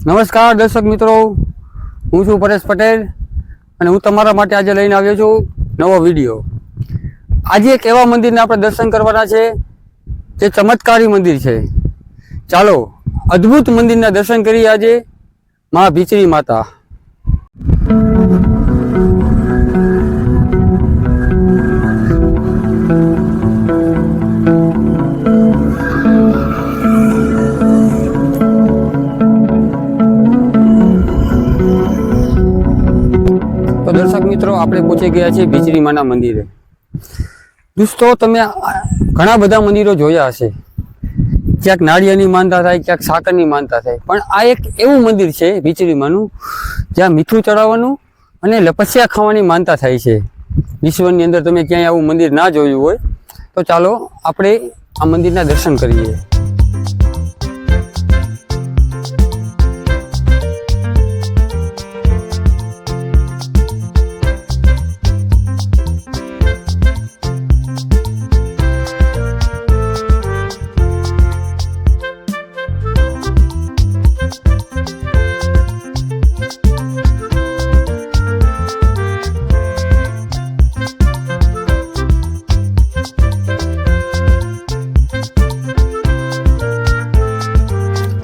નમસ્કાર દર્શક મિત્રો, હું છું પરેશ પટેલ અને હું તમારા માટે આજે લઈને આવ્યો છું નવો વિડીયો। આજે એક એવા મંદિરને આપણે દર્શન કરવાના છે જે ચમત્કારી મંદિર છે। ચાલો અદ્ભુત મંદિરના દર્શન કરીએ આજે મા ભીચરી માતા। તો દર્શક મિત્રો, આપણે પહોંચી ગયા છીએ ભીચરી માના મંદિરે। દોસ્તો, તમે ઘણા બધા મંદિરો જોયા હશે, ક્યાંક નાળિયેરની માનતા થાય, ક્યાંક સાકરની માનતા થાય, પણ આ એક એવું મંદિર છે ભીચરી માનું જ્યાં મીઠું ચડાવવાનું અને લપસ્યા ખાવાની માનતા થાય છે। વિશ્વની અંદર તમે ક્યાંય આવું મંદિર ના જોયું હોય તો ચાલો આપણે આ મંદિરના દર્શન કરીએ।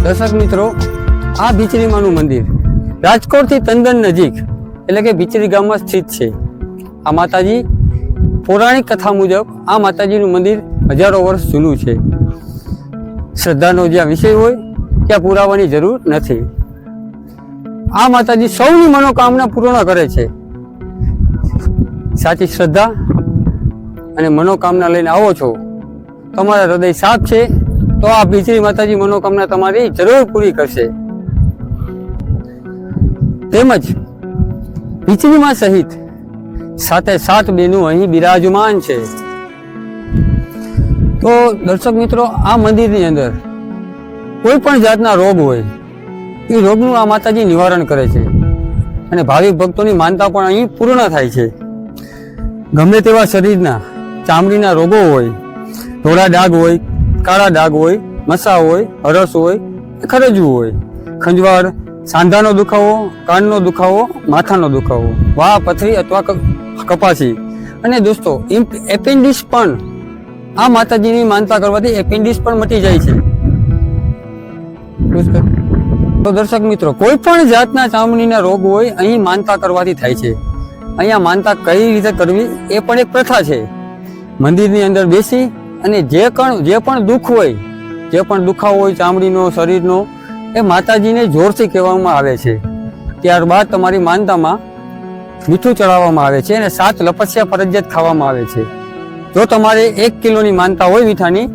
દર્શક મિત્રો, આ ભીચરી માનું મંદિર રાજકોટથી તંદન નજીક એટલે કે ભીચરી ગામમાં સ્થિત છે। આ માતાજી પૌરાણિક કથા મુજબ આ માતાજીનું મંદિર હજારો વર્ષ જૂનું છે। શ્રદ્ધાનો જ્યાં વિષય હોય ત્યાં પુરાવાની જરૂર નથી। આ માતાજી સૌની મનોકામના પૂર્ણ કરે છે। સાચી શ્રદ્ધા અને મનોકામના લઈને આવો છો, તમારા હૃદય સાફ છે તો આ ભીચરી માતાજી મનોકામના તમારી જરૂર પૂરી કરશે। તેમજ ભીચરીમાં સહિત 7 બહેનો અહીં બિરાજમાન છે। તો દર્શક મિત્રો, આ મંદિરની અંદર કોઈ પણ જાતના રોગ હોય એ રોગનું આ માતાજી નિવારણ કરે છે અને ભાવિક ભક્તોની માનતા પણ અહીં પૂર્ણ થાય છે। ગમે તેવા શરીરના ચામડીના રોગો હોય, ધોળા ડાઘ હોય, કાળા ડાઘ હોય, મસા હોય, હરસ હોય, ખરજવું હોય, ખંજવાળ, સાંધાનો દુખાવો, કાનનો દુખાવો, માથાનો દુખાવો, વાહ, પથરી અથવા કપાસી અને દોસ્તો એપેન્ડિક્સ પણ આ માતાજીની માનતા કરવાથી એપેન્ડિક્સ પણ મટી જાય છે। તો દર્શક મિત્રો, કોઈ પણ જાતના ચામડીના રોગ હોય અહીં માનતા કરવાથી થાય છે। અહીંયા માનતા કઈ રીતે કરવી એ પણ એક પ્રથા છે। મંદિરની અંદર બેસી અને જે પણ દુઃખ હોય, જે પણ દુખાવો હોય ચામડીનો, શરીરનો, એ માતાજીને જોરથી કહેવામાં આવે છે। ત્યારબાદ તમારી માનતામાં મીઠું ચડાવવામાં આવે છે અને 7 લપસ્યા ફરજિયાત ખાવામાં આવે છે। જો તમારે 1 કિલોની માનતા હોય મીઠાની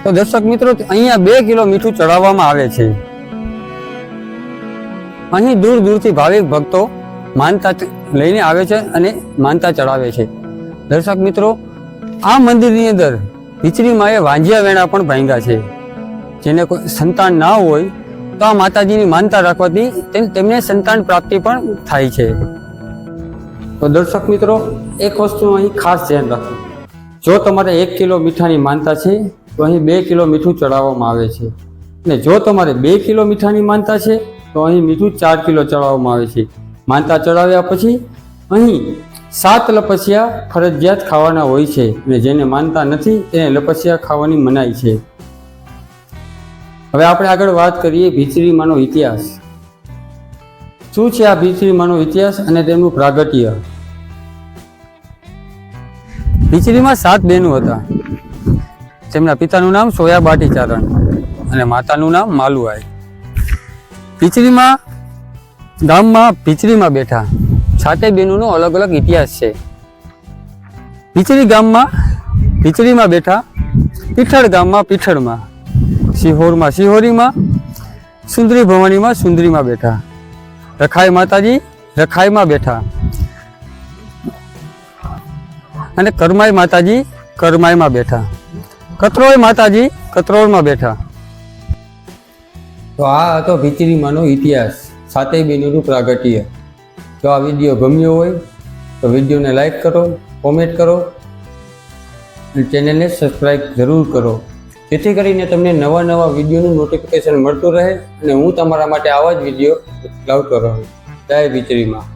તો દર્શક મિત્રો અહીંયા 2 કિલો મીઠું ચડાવવામાં આવે છે। અહીં દૂર દૂરથી ભાવિક ભક્તો માનતા લઈને આવે છે અને માનતા ચડાવે છે। દર્શક મિત્રો, આ મંદિરની અંદર ભીચરી માએ વાંજિયા વેણા પણ ભાંગ્યા છે। જેને કોઈ સંતાન ના હોય તો આ માતાજીની માનતા રાખવાથી તેમને સંતાન પ્રાપ્તિ પણ થાય છે। તો દર્શક મિત્રો, એક વસ્તુ અહીં ખાસ ધ્યાન રાખો, જો તમારે 1 કિલો મીઠાની માનતા છે તો અહીં 2 કિલો મીઠું ચડાવવામાં આવે છે અને જો તમારે 2 કિલો મીઠાની માનતા છે તો અહીં મીઠું 4 કિલો ચડાવવામાં આવે છે। માનતા ચડાવ્યા પછી અહીં 7 લપસ્યા ફરજિયાત ખાવાના હોય છે અને જેને માનતા નથી તેને લપસ્યા ખાવાની મનાઈ છે। હવે આપણે આગળ વાત કરીએ ભીચરી માનો ઇતિહાસ। શું છે આ ભીચરી માનો ઇતિહાસ અને તેમનું પ્રાગટ્ય? ભીચરીમાં 7 બહેનો હતા। તેમના પિતાનું નામ સોયાબાટી ચારણ અને માતાનું નામ માલુઆઈ। ભીચરીમાં ગામમાં ભીચરીમાં બેઠા 7 બહેનોનો અલગ અલગ ઇતિહાસ છે। ભીચરી ગામમાં ભીચરીમાં બેઠા, પીઠળ ગામમાં પીઠળમાં, સિહોરમાં સિહોરીમાં, સુંદરી ભવાનીમાં સુંદરીમાં બેઠા, રખાઈ માતાજી રખાઈમાં બેઠા અને કરમાઈ માતાજી કરમાઈમાં બેઠા, કતરોળ માતાજી કતરોળમાં બેઠા। તો આ હતો ભીચરી માનો ઇતિહાસ, 7 બહેનોનું પ્રાગટ્ય। જો આ વિડીયો ગમ્યો હોય તો વિડીયોને લાઈક કરો, કોમેન્ટ કરો અને ચેનલને સબસ્ક્રાઈબ જરૂર કરો। જેથી કરીને તમને નવા નવા વિડીયોનું નોટિફિકેશન મળતું રહે અને હું તમારા માટે આવા જ વિડીયો લાવતો રહું. જય પિચરીમાં.